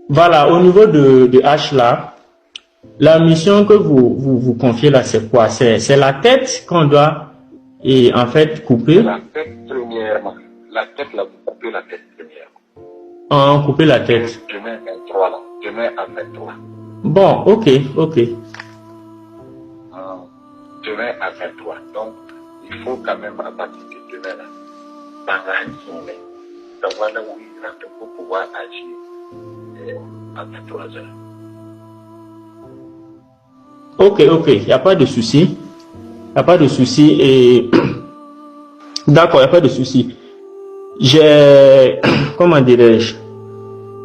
Voilà, au niveau de H là, la mission que vous confiez là, c'est quoi? C'est la tête qu'on doit et en fait couper. La tête premièrement. La tête là, vous coupez la tête premièrement. Couper la tête. Je mets 23 là. Je mets à 23. Bon, ok. Je mets à 23. Donc, il faut quand même à partir de demain là, dans la journée, savoir là où il rentre pour pouvoir agir à 23 heures. Ok, il n'y a pas de souci. Il n'y a pas de souci. Et d'accord, il n'y a pas de souci. J'ai, comment dirais-je,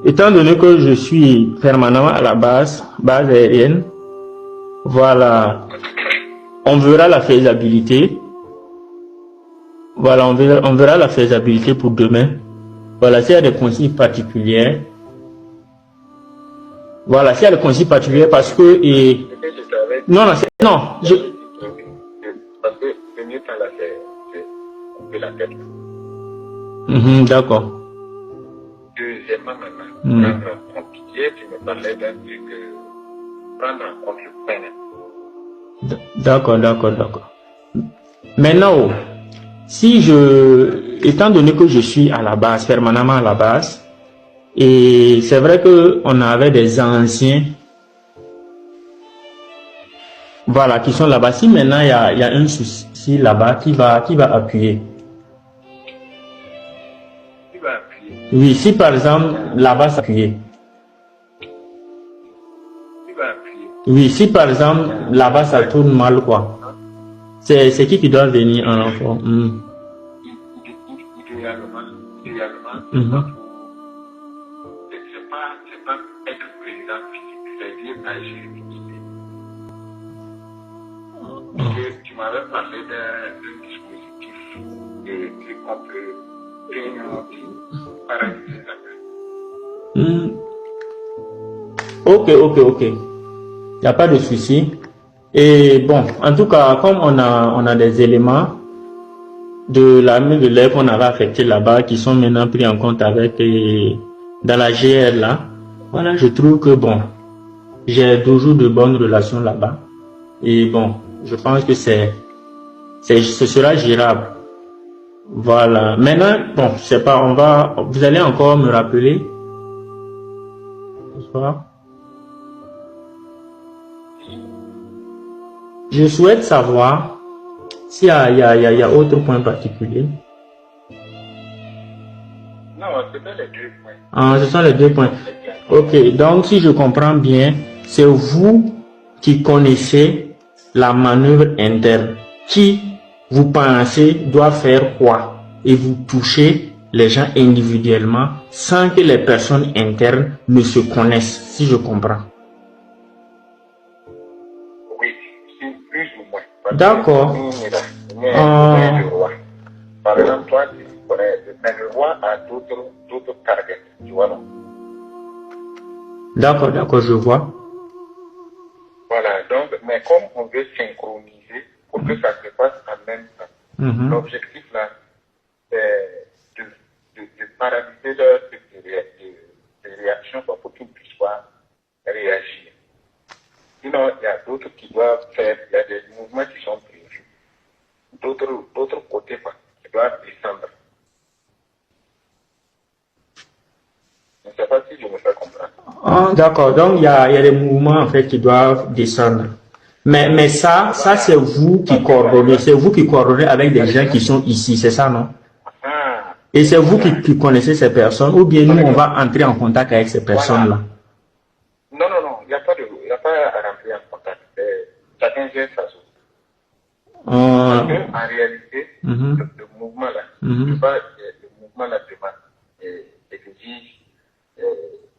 étant donné que je suis permanemment à la base aérienne, voilà, on verra la faisabilité. Voilà, on verra la faisabilité pour demain. Voilà, s'il y a des consignes particulières. Voilà, s'il y a des consignes particulières parce que... Non, Parce que le mieux temps là, c'est couper la tête. D'accord. Deuxièmement, maintenant, prendre en compte. Hier, tu me parlais d'un truc, prendre en compte le pain. D'accord. Maintenant, étant donné que je suis à la base, permanemment à la base, et c'est vrai que on avait des anciens, voilà, qui sont là-bas. Si maintenant il y a un souci là-bas, qui va appuyer? Qui va appuyer? Oui, si par exemple là-bas ça appuie. Qui va appuyer? Oui, si par exemple là-bas ça tourne mal, quoi. C'est qui doit venir en renfort? Idéalement, c'est pas être président physique, c'est dire agir une idée. Tu m'avais parlé d'un dispositif qu'on peut paralyser la personne. Ok. Il n'y a pas de souci. Et bon, en tout cas, comme on a des éléments de l'armée de l'air qu'on avait affecté là-bas, qui sont maintenant pris en compte avec dans la GR là, voilà, je trouve que bon, j'ai toujours de bonnes relations là-bas. Et bon, je pense que ce sera gérable. Voilà. Maintenant, bon, je sais pas, vous allez encore me rappeler. Bonsoir. Je souhaite savoir s'il y a autre point particulier. Non, c'est pas les 2 points. Ce sont les 2 points. Ok, donc si je comprends bien, c'est vous qui connaissez la manœuvre interne. Qui vous pensez doit faire quoi? Et vous touchez les gens individuellement sans que les personnes internes ne se connaissent, si je comprends. Oui, c'est plus ou moins. D'accord. Par exemple, toi, tu connais, mais le roi a d'autres targets, tu vois, non? D'accord, je vois. Voilà, donc, mais comme on veut synchroniser pour que ça se passe en même temps, l'objectif là, c'est de paralyser leur de réaction pour qu'ils ne puissent pas réagir. Sinon, il y a d'autres qui doivent faire, il y a des mouvements qui sont prévus. D'autres côtés, qui doivent descendre. Je ne sais pas si je me fais comprendre. D'accord, donc il y a des mouvements en fait qui doivent descendre. Mais ça c'est vous qui coordonnez, avec des gens qui sont ici, c'est ça, non? Et c'est vous qui connaissez ces personnes, ou bien nous on va entrer en contact avec ces personnes-là? Non, il n'y a pas à rentrer en contact. Chacun gère sa chose. Parce qu'en réalité, le mouvement là, le mouvement là exige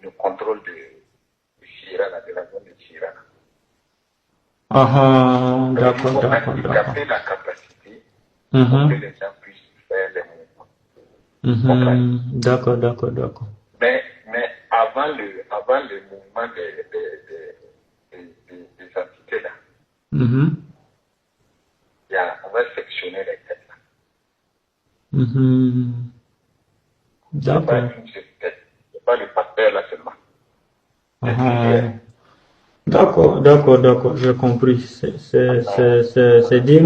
le contrôle de Chirana, de la zone de Chirana. D'accord. Il faut handicapper la capacité pour que les gens puissent faire les mouvements. D'accord. Mais avant le mouvement des entités là, on va sectionner les têtes là. D'accord. C'est pas le facteur là seulement. D'accord, j'ai compris. C'est dire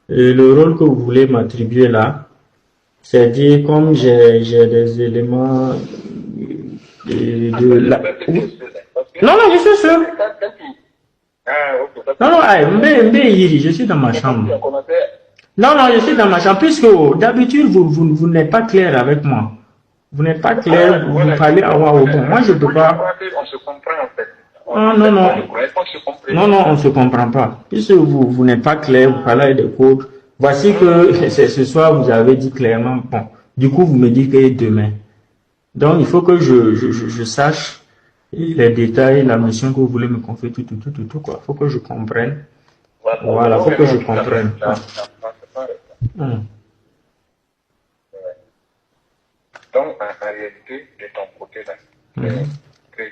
le rôle que vous voulez m'attribuer là, c'est dire comme j'ai des éléments de la... Non, non, je suis sûr. Non, non, je suis dans ma chambre. Non, non, je suis dans ma chambre, puisque d'habitude, vous n'êtes pas clair avec moi. Vous n'êtes pas clair, vous parlez à moi au bon. Moi, je ne peux pas. On se comprend en fait. Non, non, non. Non, non, on ne se comprend pas. Puisque vous n'êtes pas clair, vous parlez des codes. Voici que ce soir, vous avez dit clairement, bon, du coup, vous me dites que demain. Donc, il faut que je sache les détails, la mission que vous voulez me confier, tout, quoi. Il faut que je comprenne. Voilà, il faut que je comprenne. Donc, en réalité, de ton côté, là,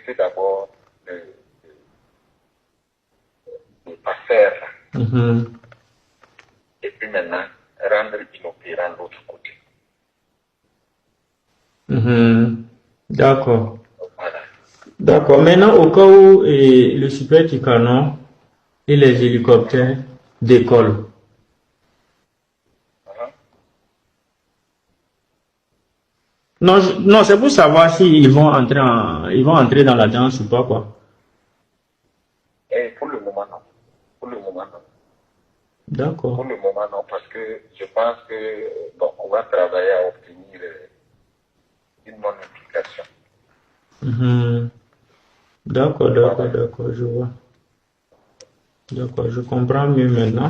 c'est d'abord de pas faire. Et puis maintenant, rendre inopérant l'autre côté. D'accord. Voilà. D'accord. Maintenant, au cas où le Super Tucano et les hélicoptères décollent. Non, non, c'est pour savoir s'ils vont entrer dans la danse ou pas, quoi. Et pour le moment, non. Pour le moment, non. D'accord. Pour le moment, non, parce que je pense que, bon, on va travailler à obtenir une bonne implication. D'accord, je vois. D'accord, je comprends mieux maintenant.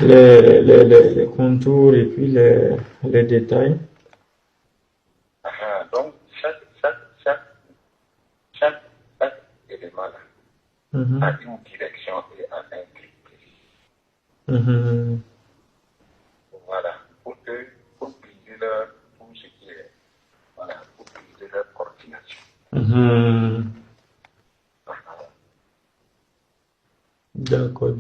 Les contours et puis les détails. Donc, chaque élément là a une direction et a un but précis. Voilà, pour briser tout ce qui est, voilà, pour briser leur coordination. D'accord.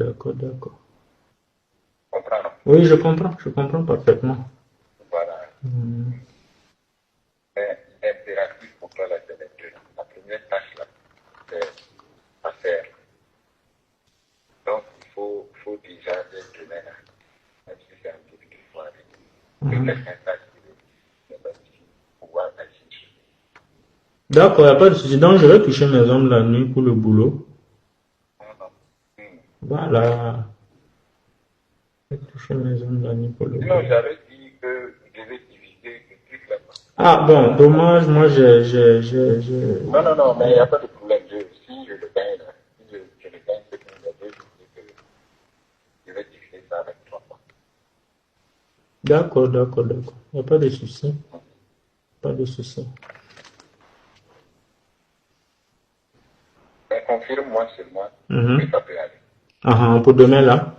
Comprends? Oui, je comprends parfaitement. Voilà. Mais l'impératif pour toi, là, c'est maintenant. La première tâche, là, c'est à faire. Donc, il faut déjà demain, là, même si c'est un peu de fois avec que quelqu'un sache qu'il est pouvoir agir. D'accord, il n'y a pas de souci. Donc, je vais toucher mes hommes la nuit pour le boulot. Voilà. Je vais toucher mes hommes la nuit pour le boulot. Sinon, j'avais dit que je devais diviser le truc là-bas. Ah bon, dommage, moi Non, mais il n'y a pas de problème. Si je le gagne, là, si je le gagne, c'est que je vais diviser ça avec toi. D'accord. Il n'y a pas de souci. Pas de souci. Mais confirme-moi seulement que ça peut aller. Pour demain là?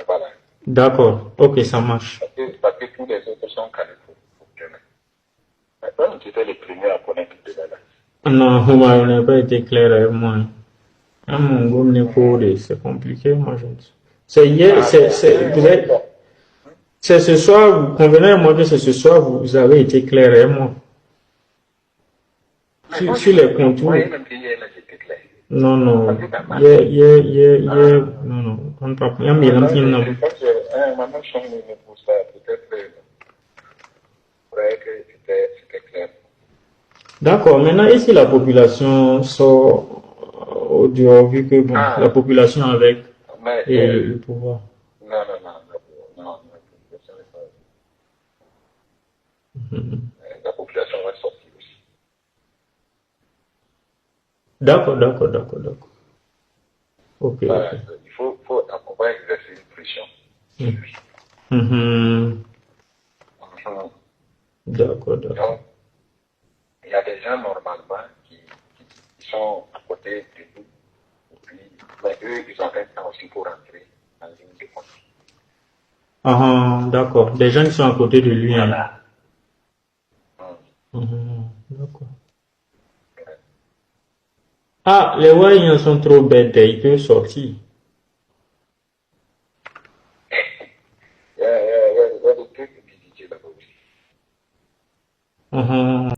Voilà. D'accord, ok, ça marche. Parce que tous les autres sont calés pour demain. Maintenant, tu étais le premier à connaître demain là. Non, vous n'avez pas été clair avec moi. Mon goût n'est pas c'est compliqué, moi je dis. C'est hier, c'est ce soir, vous convenez à moi que c'est ce soir, vous avez été clair avec moi. Sur les contours. Non, non. Non, on ne parle pas. Il y a D'accord. Maintenant, et si la population sort au dehors, vu que bon, la population avec le pouvoir. Non. La population va sortir aussi. D'accord. Ok. Il faut on va exercer une pression. D'accord. Donc, il y a des gens normalement qui sont à côté de nous, mais eux, ils ont un temps aussi pour rentrer en ligne de compte. D'accord. Des gens qui sont à côté de lui. Voilà. D'accord. Ah, les Wayans sont trop bêtes, ils peuvent sortir.